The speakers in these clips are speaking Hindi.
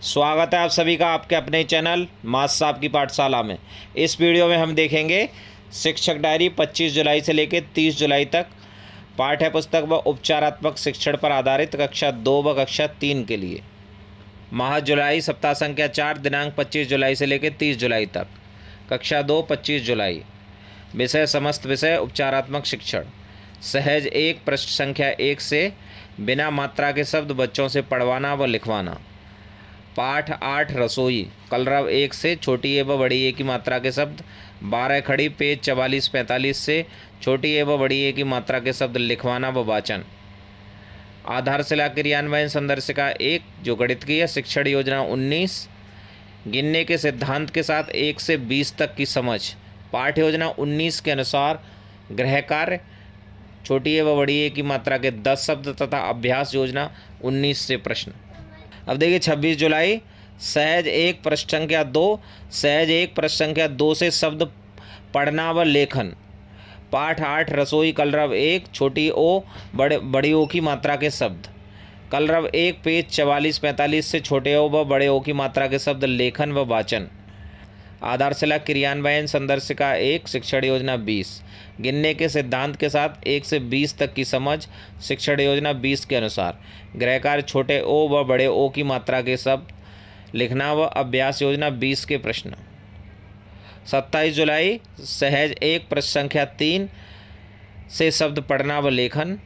स्वागत है आप सभी का आपके अपने चैनल मास साहब की पाठशाला में। इस वीडियो में हम देखेंगे शिक्षक डायरी 25 जुलाई से लेकर 30 जुलाई तक पाठ्य पुस्तक व उपचारात्मक शिक्षण पर आधारित कक्षा 2 व कक्षा 3 के लिए। माह जुलाई सप्ताह संख्या 4 दिनांक 25 जुलाई से लेकर 30 जुलाई तक। कक्षा 2 25 जुलाई। विषय समस्त विषय उपचारात्मक शिक्षण। सहज 1 पृष्ठ संख्या 1 से बिना मात्रा के शब्द बच्चों से पढ़वाना व लिखवाना। पाठ 8 रसोई कलरव 1 से छोटी एवं बड़ी ए की मात्रा के शब्द 12 खड़ी पेज 44-45 से छोटी एवं बड़ी ए की मात्रा के शब्द लिखवाना व वाचन। आधारशिला क्रियान्वयन संदर्शिका 1 जो गणित की है। शिक्षण योजना 19 गिनने के सिद्धांत के साथ 1 से 20 तक की समझ। पाठ योजना 19 के अनुसार गृह कार्य छोटी एवं बड़ी ए की मात्रा के 10 शब्द तथा अभ्यास योजना 19 से प्रश्न। अब देखिए 26 जुलाई सहज 1 पृष्ठ संख्या 2 सहज 1 पृष्ठ संख्या 2 से शब्द पढ़ना व लेखन। पाठ 8 रसोई कलरव 1 छोटी ओ बड़ी ओ की मात्रा के शब्द। कलरव 1 पेज 44-45 से छोटे ओ व बड़े ओ की मात्रा के शब्द लेखन व वाचन। आधारशिला क्रियान्वयन संदर्शिका 1 शिक्षण योजना 20 गिनने के सिद्धांत के साथ 1 से 20 तक की समझ। शिक्षण योजना 20 के अनुसार गृह कार्य छोटे ओ व बड़े ओ की मात्रा के शब्द लिखना व अभ्यास योजना 20 के प्रश्न। 27 जुलाई सहज 1 पृष्ठ संख्या 3 से शब्द पढ़ना व लेखन।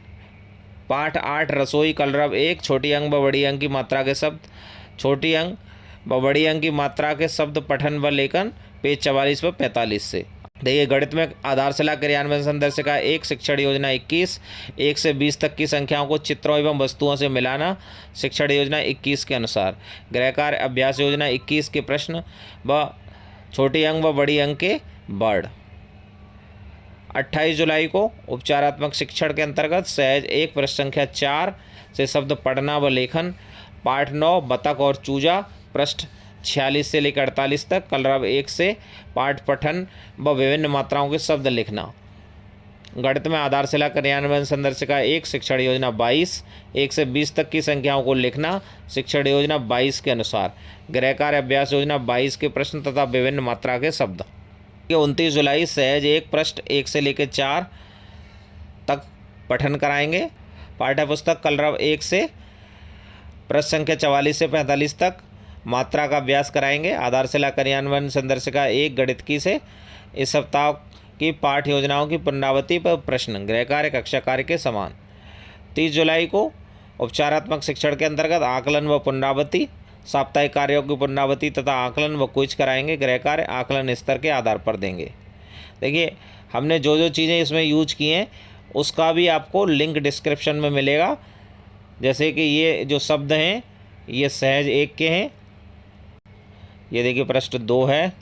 पाठ 8 रसोई कलरव 1 छोटी अंक व बड़ी अंक की मात्रा के शब्द। छोटी अंक व बड़ी अंक की मात्रा के शब्द पठन व लेखन पेज 44 व 45 से। देखिए गणित में आधारशिला क्रियान्वयन संदर्शिका 1 शिक्षण योजना 21 1 से 20 तक की संख्याओं को चित्रों एवं वस्तुओं से मिलाना। शिक्षण योजना 21 के अनुसार गृह कार्य अभ्यास योजना 21 के प्रश्न व छोटी अंक व बड़ी अंक के वर्ड। 28 जुलाई को उपचारात्मक शिक्षण के अंतर्गत सहज 1 पृष्ठ संख्या 4 से शब्द पढ़ना व लेखन। पाठ 9 बतख और चूजा पृष्ठ 46 से लेकर 48 तक कलरव 1 से पाठ पठन व विभिन्न मात्राओं के शब्द लिखना। गणित में आधारशिला क्रियान्वयन संदर्शिका 1 शिक्षण योजना 22 1 से 20 तक की संख्याओं को लिखना। शिक्षण योजना 22 के अनुसार गृह कार्य अभ्यास योजना 22 के प्रश्न तथा विभिन्न मात्रा के शब्द। 29 जुलाई सहज 1 पृष्ठ 1 से लेकर 4 तक पठन कराएंगे। पाठ्य पुस्तक कलरव 1 से पृष्ठ संख्या 44 से 45 तक मात्रा का अभ्यास कराएंगे। आधारशिला क्रियान्वयन संदर्शिका 1 गणित की से इस सप्ताह की पाठ योजनाओं की पुनरावृत्ति पर प्रश्न गृह कार्य कक्षा कार्य के समान। 30 जुलाई को उपचारात्मक शिक्षण के अंतर्गत आकलन व पुनरावृत्ति साप्ताहिक कार्यों की पुनरावृत्ति तथा आकलन व क्विज कराएंगे। गृह कार्य आकलन स्तर के आधार पर देंगे। देखिए हमने जो जो चीज़ें इसमें यूज की हैं उसका भी आपको लिंक डिस्क्रिप्शन में मिलेगा। जैसे कि ये जो शब्द हैं ये सहज 1 के हैं। ये देखिए प्रश्न 2 है,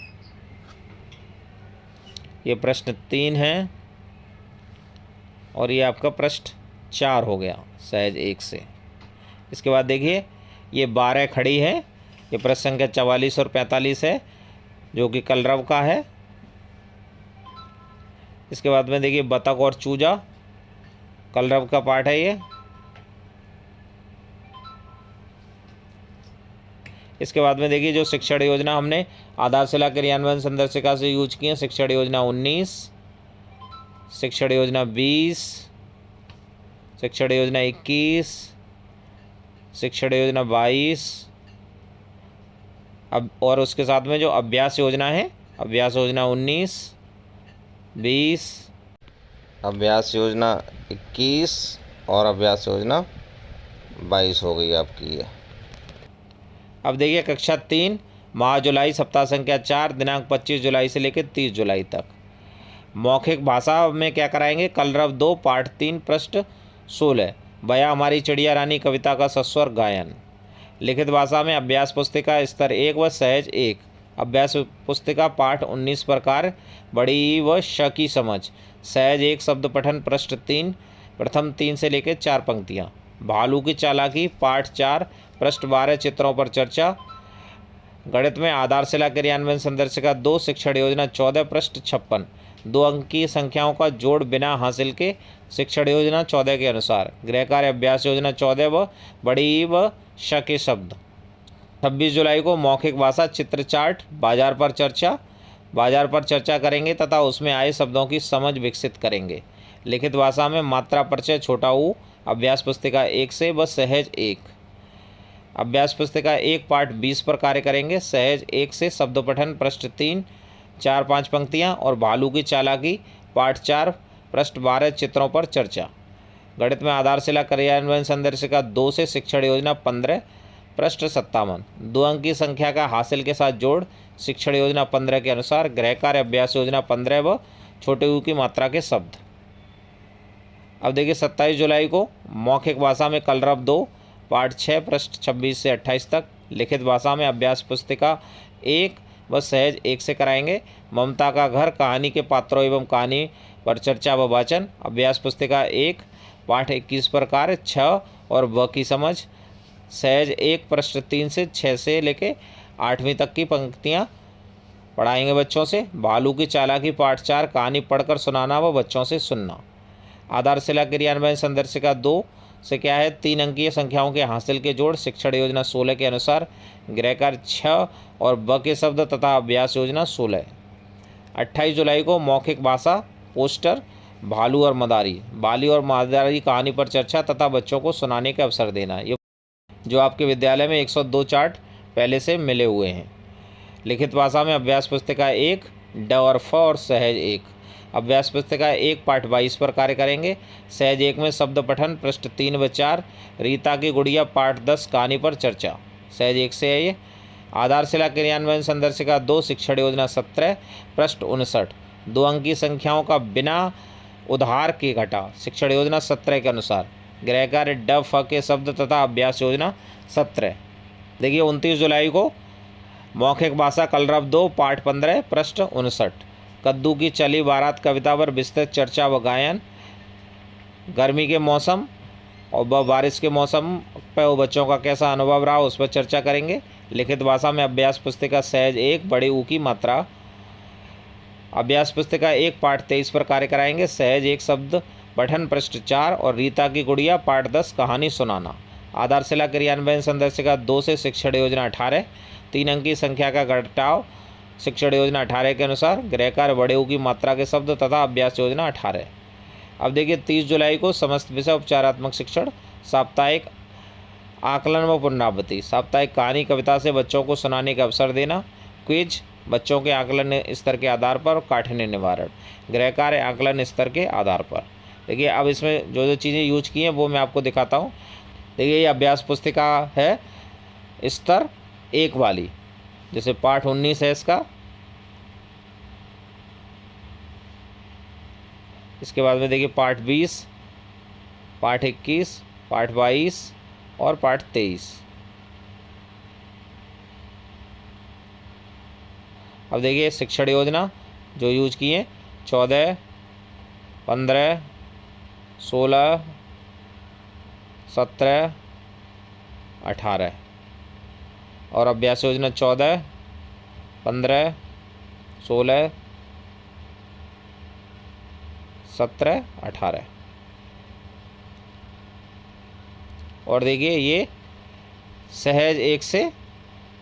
ये प्रश्न 3 है और ये आपका प्रश्न 4 हो गया सहज 1 से। इसके बाद देखिए ये 12 खड़ी है, ये प्रश्न संख्या 44 और 45 है जो कि कलरव का है। इसके बाद में देखिए बतख और चूजा कलरव का पाठ है ये। इसके बाद में देखिए जो शिक्षण योजना हमने आधारशिला क्रियान्वयन संदर्शिका से यूज की है। शिक्षण योजना 19 शिक्षण योजना 20 शिक्षण योजना 21 शिक्षण योजना 22 अब और उसके साथ में जो अभ्यास योजना है अभ्यास योजना 19 20 अभ्यास योजना 21 और अभ्यास योजना 22 हो गई आपकी ये। अब देखिए कक्षा 3 माह जुलाई सप्ताह संख्या 4 दिनांक 25 जुलाई से लेकर 30 जुलाई तक। मौखिक भाषा में क्या कराएंगे। कलरव 2 पाठ 3 पृष्ठ 16 बया हमारी चिड़िया रानी कविता का सस्वर गायन। लिखित भाषा में अभ्यास पुस्तिका स्तर 1 व सहज 1 अभ्यास पुस्तिका पाठ 19 प्रकार बड़ी ई व श की समझ। सहज 1 शब्द पठन पृष्ठ 3 प्रथम 3 से लेकर 4 पंक्तियाँ। भालू की चालाकी पाठ 4 पृष्ठ 12 चित्रों पर चर्चा। गणित में आधारशिला क्रियान्वयन संदर्शिका 2 शिक्षण योजना 14 पृष्ठ 56 2 अंक की संख्याओं का जोड़ बिना हासिल के। शिक्षण योजना 14 के अनुसार गृह कार्य अभ्यास योजना 14 व बड़ी व श के शब्द। 26 जुलाई को मौखिक भाषा चित्र चार्ट बाजार पर चर्चा करेंगे तथा उसमें आए शब्दों की समझ विकसित करेंगे। लिखित भाषा में मात्रा परिचय छोटा ऊ अभ्यास पुस्तिका 1 से व सहज 1। अभ्यास पुस्तिका 1 पाठ 20 पर कार्य करेंगे। सहज 1 से शब्द पठन पृष्ठ 3 4-5 पंक्तियाँ और भालू की चालाकी पाठ 4 पृष्ठ 12 चित्रों पर चर्चा। गणित में आधारशिला क्रियान्वयन संदर्शिका 2 से शिक्षण योजना 15 पृष्ठ 57। 2 अंक की संख्या का हासिल के साथ जोड़ शिक्षण योजना 15 के अनुसार गृह कार्य अभ्यास योजना 15 व छोटे ऊ की मात्रा के शब्द। अब देखिए 27 जुलाई को मौखिक भाषा में कलरव 2 पाठ 6 पृष्ठ 26 से 28 तक। लिखित भाषा में अभ्यास पुस्तिका 1 व सहज 1 से कराएंगे। ममता का घर कहानी के पात्रों एवं कहानी पर चर्चा व वाचन। अभ्यास पुस्तिका 1 पाठ 21 पर कार्य 6 और व की समझ। सहज 1 पृष्ठ 3 से 6 से लेके 8वीं तक की पंक्तियाँ पढ़ाएंगे बच्चों से। भालू की चालाकी पाठ 4 कहानी पढ़कर सुनाना व बच्चों से सुनना। आधारशिला क्रियान्वयन संदर्शिका 2 से क्या है 3 अंकीय संख्याओं के हासिल के जोड़ शिक्षण योजना 16 के अनुसार गृह कार्य 6 और ब के शब्द तथा अभ्यास योजना 16। 28 जुलाई को मौखिक भाषा पोस्टर भालू और मदारी बाली और मदारी कहानी पर चर्चा तथा बच्चों को सुनाने का अवसर देना। ये जो आपके विद्यालय में 102 चार्ट पहले से मिले हुए हैं। लिखित भाषा में अभ्यास पुस्तिका 1 ड और फ और सहज 1। अभ्यास पुस्तिका 1 पाठ 22 पर कार्य करेंगे। सहज 1 में शब्द पठन पृष्ठ 3 व 4 रीता की गुड़िया पाठ 10 कहानी पर चर्चा। सहज 1 से है ये। आधारशिला क्रियान्वयन संदर्शिका 2 शिक्षण योजना 17 पृष्ठ 59। 2 अंक की संख्याओं का बिना उधार के घटा शिक्षण योजना 17 के अनुसार गृह कार्य ड फ के शब्द तथा अभ्यास योजना 17। देखिए 29 जुलाई को मौखिक भाषा कलरव 2 पाठ 15 पृष्ठ 59। कद्दू की चली बारात कविता पर विस्तृत चर्चा व गायन। गर्मी के मौसम और बारिश के मौसम पर बच्चों का कैसा अनुभव रहा उस पर चर्चा करेंगे। लिखित भाषा में अभ्यास पुस्तिका सहज 1 बड़े ऊ की मात्रा। अभ्यास पुस्तिका 1 पाठ 23 पर कार्य कराएंगे। सहज 1 शब्द पठन पृष्ठ 4 और रीता की गुड़िया पाठ 10 कहानी सुनाना। आधारशिला क्रियान्वयन संदर्शिका 2 से शिक्षण योजना 18 3 अंक की संख्या का घटाव शिक्षण योजना 18 के अनुसार गृह कार्य बड़े ऊ की मात्रा के शब्द तथा अभ्यास योजना 18। अब देखिए 30 जुलाई को समस्त विषय उपचारात्मक शिक्षण साप्ताहिक आकलन व पुनरावृत्ति। साप्ताहिक कहानी कविता से बच्चों को सुनाने का अवसर देना। क्विज बच्चों के आकलन स्तर के आधार पर काठिन्य निवारण। गृह कार्य आकलन स्तर के आधार पर। देखिए अब इसमें जो जो चीज़ें यूज की हैं वो मैं आपको दिखाता हूँ। देखिए ये अभ्यास पुस्तिका है स्तर 1 वाली, जैसे पाठ 19 है इसका। इसके बाद में देखिए पाठ 20 पाठ 21 पाठ 22 और पाठ 23। अब देखिए शिक्षण योजना जो यूज किए 14 15 16 17 18 और अभ्यास योजना 14 15 16 17 18। और देखिए ये सहज 1 से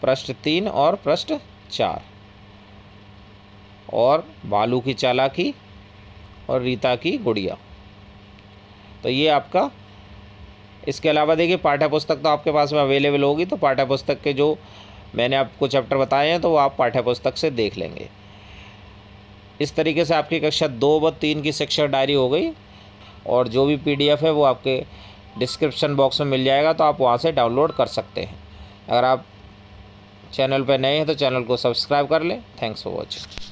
पृष्ठ 3 और पृष्ठ 4 और भालू की चालाकी और रीता की गुड़िया। तो ये आपका। इसके अलावा देखिए पाठ्य पुस्तक तो आपके पास में अवेलेबल होगी, तो पाठ्य पुस्तक के जो मैंने आपको चैप्टर बताए हैं तो वो आप पाठ्य पुस्तक से देख लेंगे। इस तरीके से आपकी कक्षा 2 व 3 की शिक्षक डायरी हो गई। और जो भी PDF है वो आपके डिस्क्रिप्शन बॉक्स में मिल जाएगा, तो आप वहाँ से डाउनलोड कर सकते हैं। अगर आप चैनल पर नए हैं तो चैनल को सब्सक्राइब कर लें। Thanks for watching.